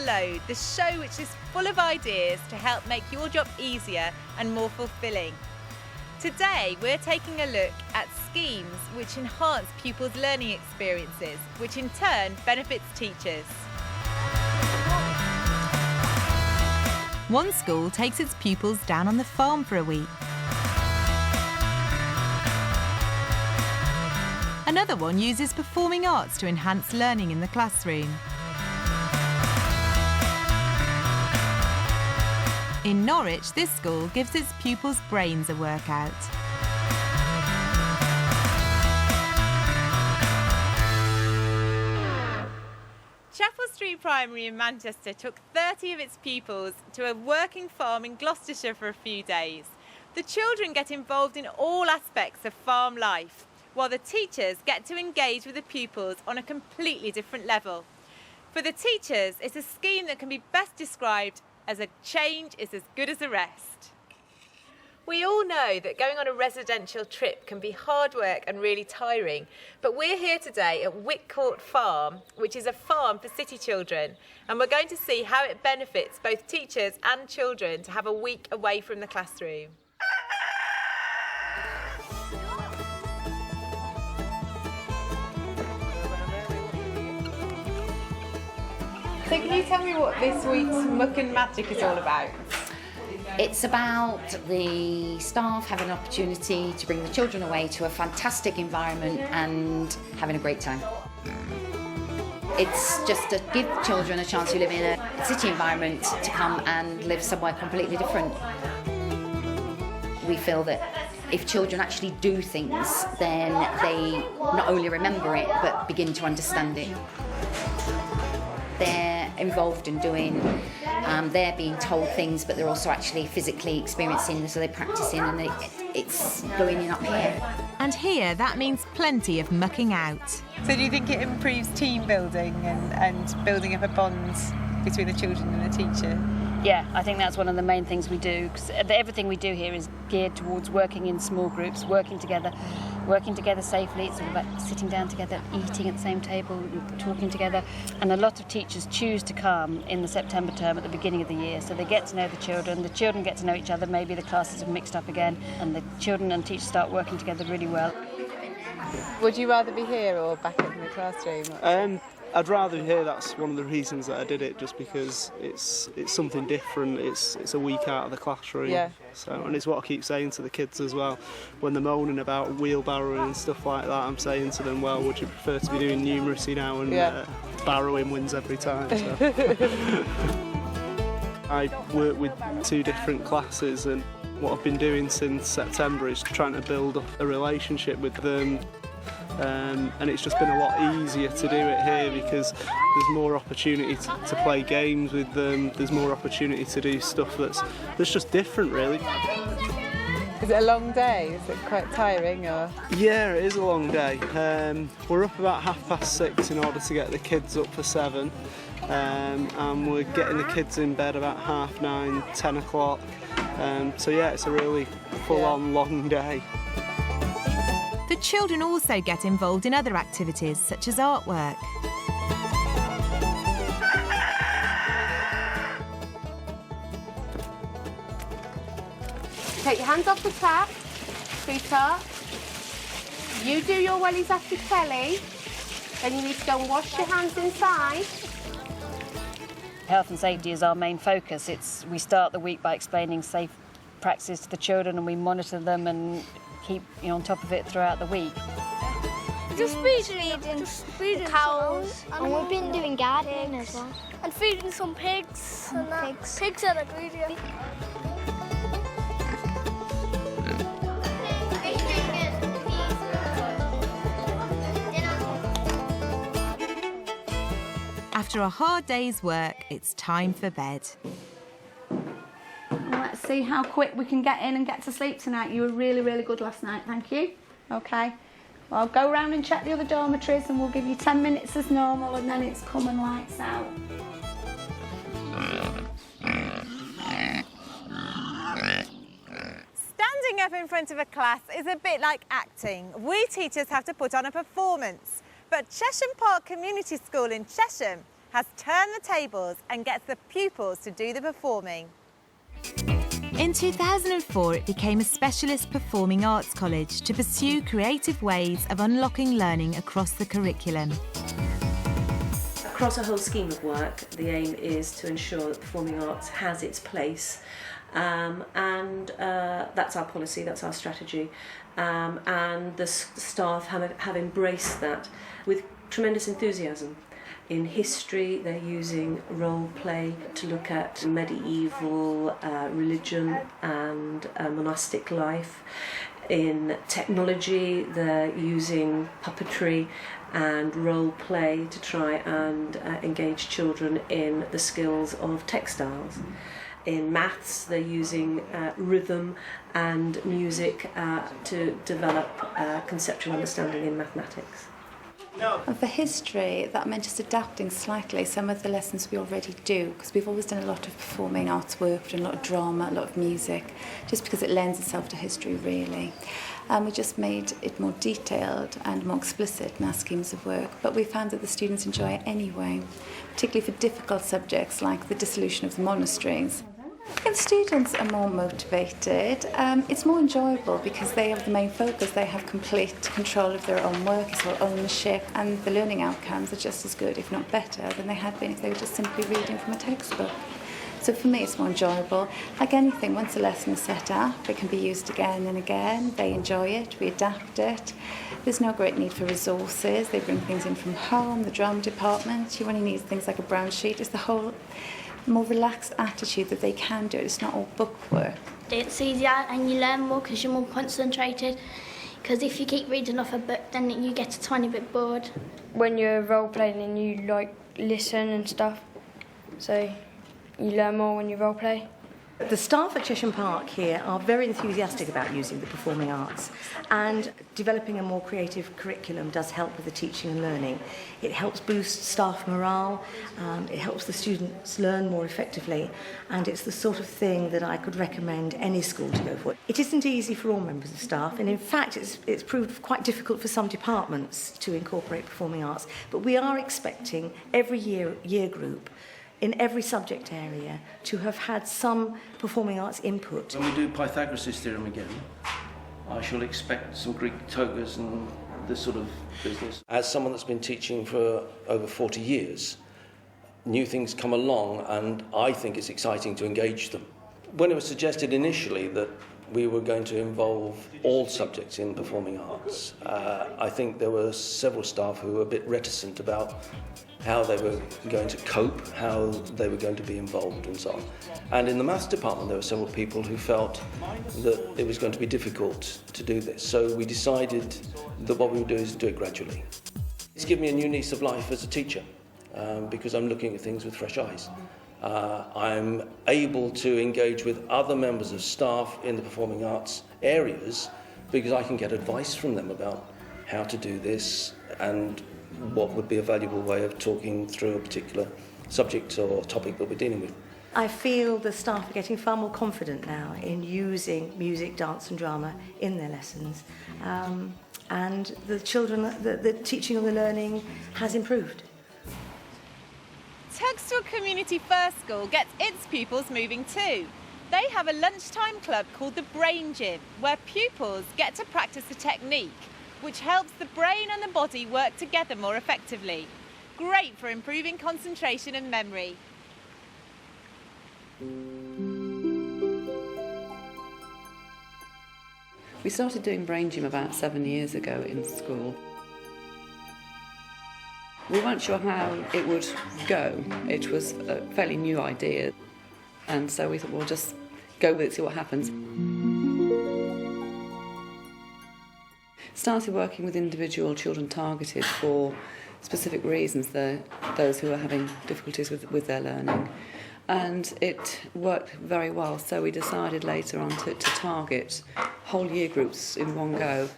Overload, the show which is full of ideas to help make your job easier and more fulfilling. Today, we're taking a look at schemes which enhance pupils' learning experiences, which in turn benefits teachers. One school takes its pupils down on the farm for a week. Another one uses performing arts to enhance learning in the classroom. In Norwich, this school gives its pupils' brains a workout. Chapel Street Primary in Manchester took 30 of its pupils to a working farm in Gloucestershire for a few days. The children get involved in all aspects of farm life, while the teachers get to engage with the pupils on a completely different level. For the teachers, it's a scheme that can be best described as a change is as good as a rest. We all know that going on a residential trip can be hard work and really tiring, but we're here today at Whitcourt Farm, which is a farm for city children, and we're going to see how it benefits both teachers and children to have a week away from the classroom. So can you tell me what this week's Muck and Magic is all about? It's about the staff having an opportunity to bring the children away to a fantastic environment and having a great time. It's just to give children a chance who live in a city environment to come and live somewhere completely different. We feel that if children actually do things, then they not only remember it, but begin to understand it. They're involved in doing, they're being told things, but they're also actually physically experiencing, so they're practicing, and it's going in up here. And here, that means plenty of mucking out. So do you think it improves team building and building up a bond between the children and the teacher? Yeah, I think that's one of the main things we do, because everything we do here is geared towards working in small groups, working together safely. It's all about sitting down together, eating at the same table, talking together. And a lot of teachers choose to come in the September term at the beginning of the year, so they get to know the children get to know each other, maybe the classes have mixed up again, and the children and teachers start working together really well. Would you rather be here or back in the classroom? I'd rather hear. That's one of the reasons that I did it, just because it's something different. It's a week out of the classroom. Yeah. So, and it's what I keep saying to the kids as well. When they're moaning about wheelbarrowing and stuff like that, I'm saying to them, well, would you prefer to be doing numeracy now? And barrowing wins every time. So. I work with 2 different classes, and what I've been doing since September is trying to build up a relationship with them. And it's just been a lot easier to do it here because there's more opportunity to play games with them. There's more opportunity to do stuff that's just different, really. Is it a long day? Is it quite tiring, or? Yeah, it is a long day. We're up about 6:30 in order to get the kids up for 7, and we're getting the kids in bed about 9:30, 10 o'clock. So yeah, it's a really full-on long day. The children also get involved in other activities, such as artwork. Take your hands off the tap, sweetheart. You do your wellies after telly, then you need to go and wash your hands inside. Health and safety is our main focus. We start the week by explaining safe practices to the children, and we monitor them and keep on top of it throughout the week. Just feeding cows, and we've been doing gardening as well. And feeding some pigs. And pigs are the greedy. After a hard day's work, it's time for bed. Let's see how quick we can get in and get to sleep tonight. You were really, really good last night, thank you. Okay, well, I'll go round and check the other dormitories, and we'll give you 10 minutes as normal, and then it's come and lights out. Standing up in front of a class is a bit like acting. We teachers have to put on a performance. But Chesham Park Community School in Chesham has turned the tables and gets the pupils to do the performing. In 2004, it became a specialist performing arts college to pursue creative ways of unlocking learning across the curriculum. Across a whole scheme of work, the aim is to ensure that performing arts has its place, and that's our policy, that's our strategy, and the staff have embraced that with tremendous enthusiasm. In history, they're using role play to look at medieval religion and monastic life. In technology, they're using puppetry and role play to try and engage children in the skills of textiles. In maths, they're using rhythm and music to develop conceptual understanding in mathematics. And for history, that meant just adapting slightly some of the lessons we already do, because we've always done a lot of performing arts work, we've done a lot of drama, a lot of music, just because it lends itself to history, really. And we just made it more detailed and more explicit in our schemes of work, but we found that the students enjoy it anyway, particularly for difficult subjects like the dissolution of the monasteries. If students are more motivated, it's more enjoyable because they have the main focus, they have complete control of their own work, it's all ownership, and the learning outcomes are just as good, if not better, than they had been if they were just simply reading from a textbook. So for me it's more enjoyable. Like anything, once a lesson is set up, it can be used again and again, they enjoy it, we adapt it. There's no great need for resources, they bring things in from home, the drama department, you only need things like a brown sheet, it's the whole more relaxed attitude that they can do it. It's not all book work. It's easier and you learn more because you're more concentrated. Because if you keep reading off a book, then you get a tiny bit bored. When you're role playing and you listen and stuff, so you learn more when you role play. The staff at Chesham Park here are very enthusiastic about using the performing arts, and developing a more creative curriculum does help with the teaching and learning. It helps boost staff morale, it helps the students learn more effectively, and it's the sort of thing that I could recommend any school to go for. It isn't easy for all members of staff, and in fact it's proved quite difficult for some departments to incorporate performing arts, but we are expecting every year group in every subject area to have had some performing arts input. When we do Pythagoras' theorem again, I shall expect some Greek togas and this sort of business. As someone that's been teaching for over 40 years, new things come along and I think it's exciting to engage them. When it was suggested initially that we were going to involve all subjects in performing arts, I think there were several staff who were a bit reticent about how they were going to cope, how they were going to be involved and so on. And in the maths department there were several people who felt that it was going to be difficult to do this. So we decided that what we would do is do it gradually. It's given me a new lease of life as a teacher because I'm looking at things with fresh eyes. I'm able to engage with other members of staff in the performing arts areas because I can get advice from them about how to do this and what would be a valuable way of talking through a particular subject or topic that we're dealing with. I feel the staff are getting far more confident now in using music, dance and drama in their lessons, and the children, the teaching and the learning has improved. Tugswell Community First School gets its pupils moving too. They have a lunchtime club called the Brain Gym, where pupils get to practice a technique which helps the brain and the body work together more effectively. Great for improving concentration and memory. We started doing Brain Gym about 7 years ago in school. We weren't sure how it would go. It was a fairly new idea, and so we thought we'll just go with it, see what happens. Started working with individual children targeted for specific reasons, those who are having difficulties with their learning, and it worked very well, so we decided later on to target whole year groups in one go.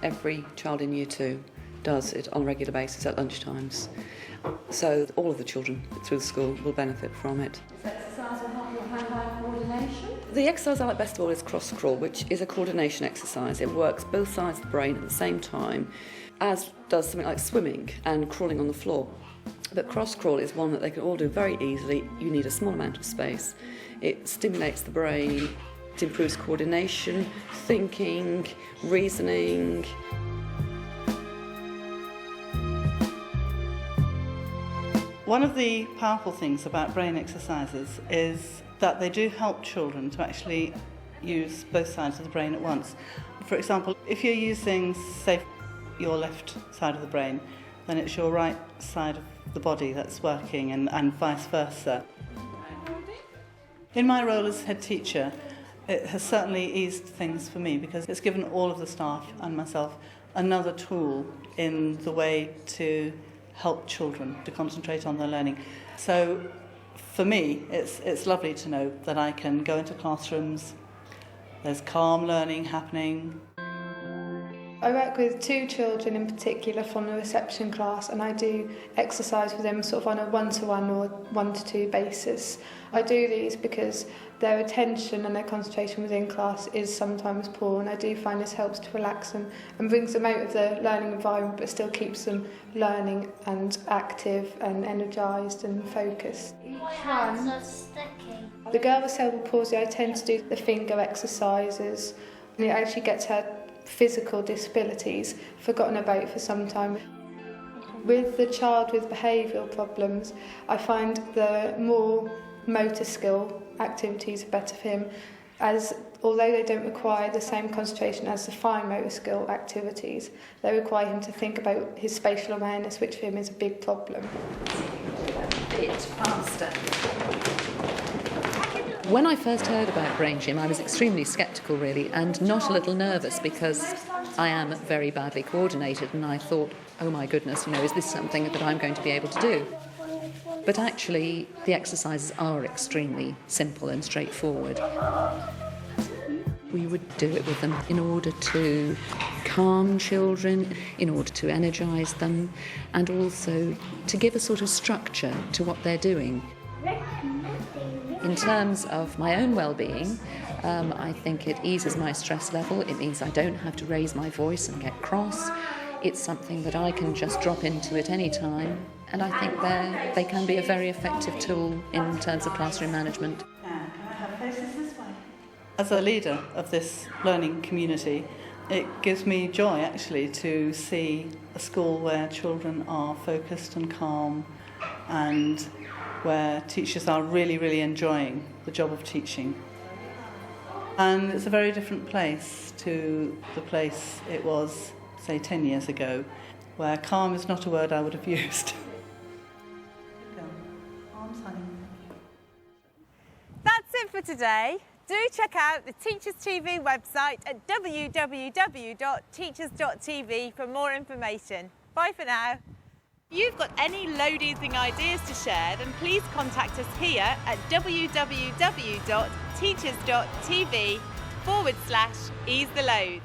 Every child in year 2 does it on a regular basis at lunchtimes, so all of the children through the school will benefit from it. Exercise will help your hand-eye coordination. The exercise I like best of all is cross crawl, which is a coordination exercise. It works both sides of the brain at the same time, as does something like swimming and crawling on the floor. But cross crawl is one that they can all do very easily. You need a small amount of space. It stimulates the brain, it improves coordination, thinking, reasoning. One of the powerful things about brain exercises is that they do help children to actually use both sides of the brain at once. For example, if you're using, say, your left side of the brain, then it's your right side of the body that's working, and vice versa. In my role as head teacher, it has certainly eased things for me because it's given all of the staff and myself another tool in the way to help children to concentrate on their learning. So for me, it's lovely to know that I can go into classrooms, there's calm learning happening. I work with 2 children in particular from the reception class, and I do exercise with them sort of on a 1-to-1 or 1-to-2 basis. I do these because their attention and their concentration within class is sometimes poor, and I do find this helps to relax them and brings them out of the learning environment but still keeps them learning and active and energised and focused. My hands are sticky. The girl with cerebral palsy, I tend to do the finger exercises, and it actually gets her physical disabilities forgotten about for some time. With the child with behavioural problems, I find the more motor skill activities are better for him, as although they don't require the same concentration as the fine motor skill activities, they require him to think about his spatial awareness, which for him is a big problem. A bit faster. When I first heard about Brain Gym, I was extremely sceptical, really, and not a little nervous because I am very badly coordinated, and I thought, oh my goodness, is this something that I'm going to be able to do? But actually, the exercises are extremely simple and straightforward. We would do it with them in order to calm children, in order to energise them, and also to give a sort of structure to what they're doing. In terms of my own well-being, I think it eases my stress level. It means I don't have to raise my voice and get cross. It's something that I can just drop into at any time, and I think they can be a very effective tool in terms of classroom management. As a leader of this learning community, it gives me joy actually to see a school where children are focused and calm, and where teachers are really, really enjoying the job of teaching. And it's a very different place to the place it was, say, 10 years ago, where calm is not a word I would have used. That's it for today. Do check out the Teachers TV website at www.teachers.tv for more information. Bye for now. If you've got any load-easing ideas to share, then please contact us here at www.teachers.tv/ease the load.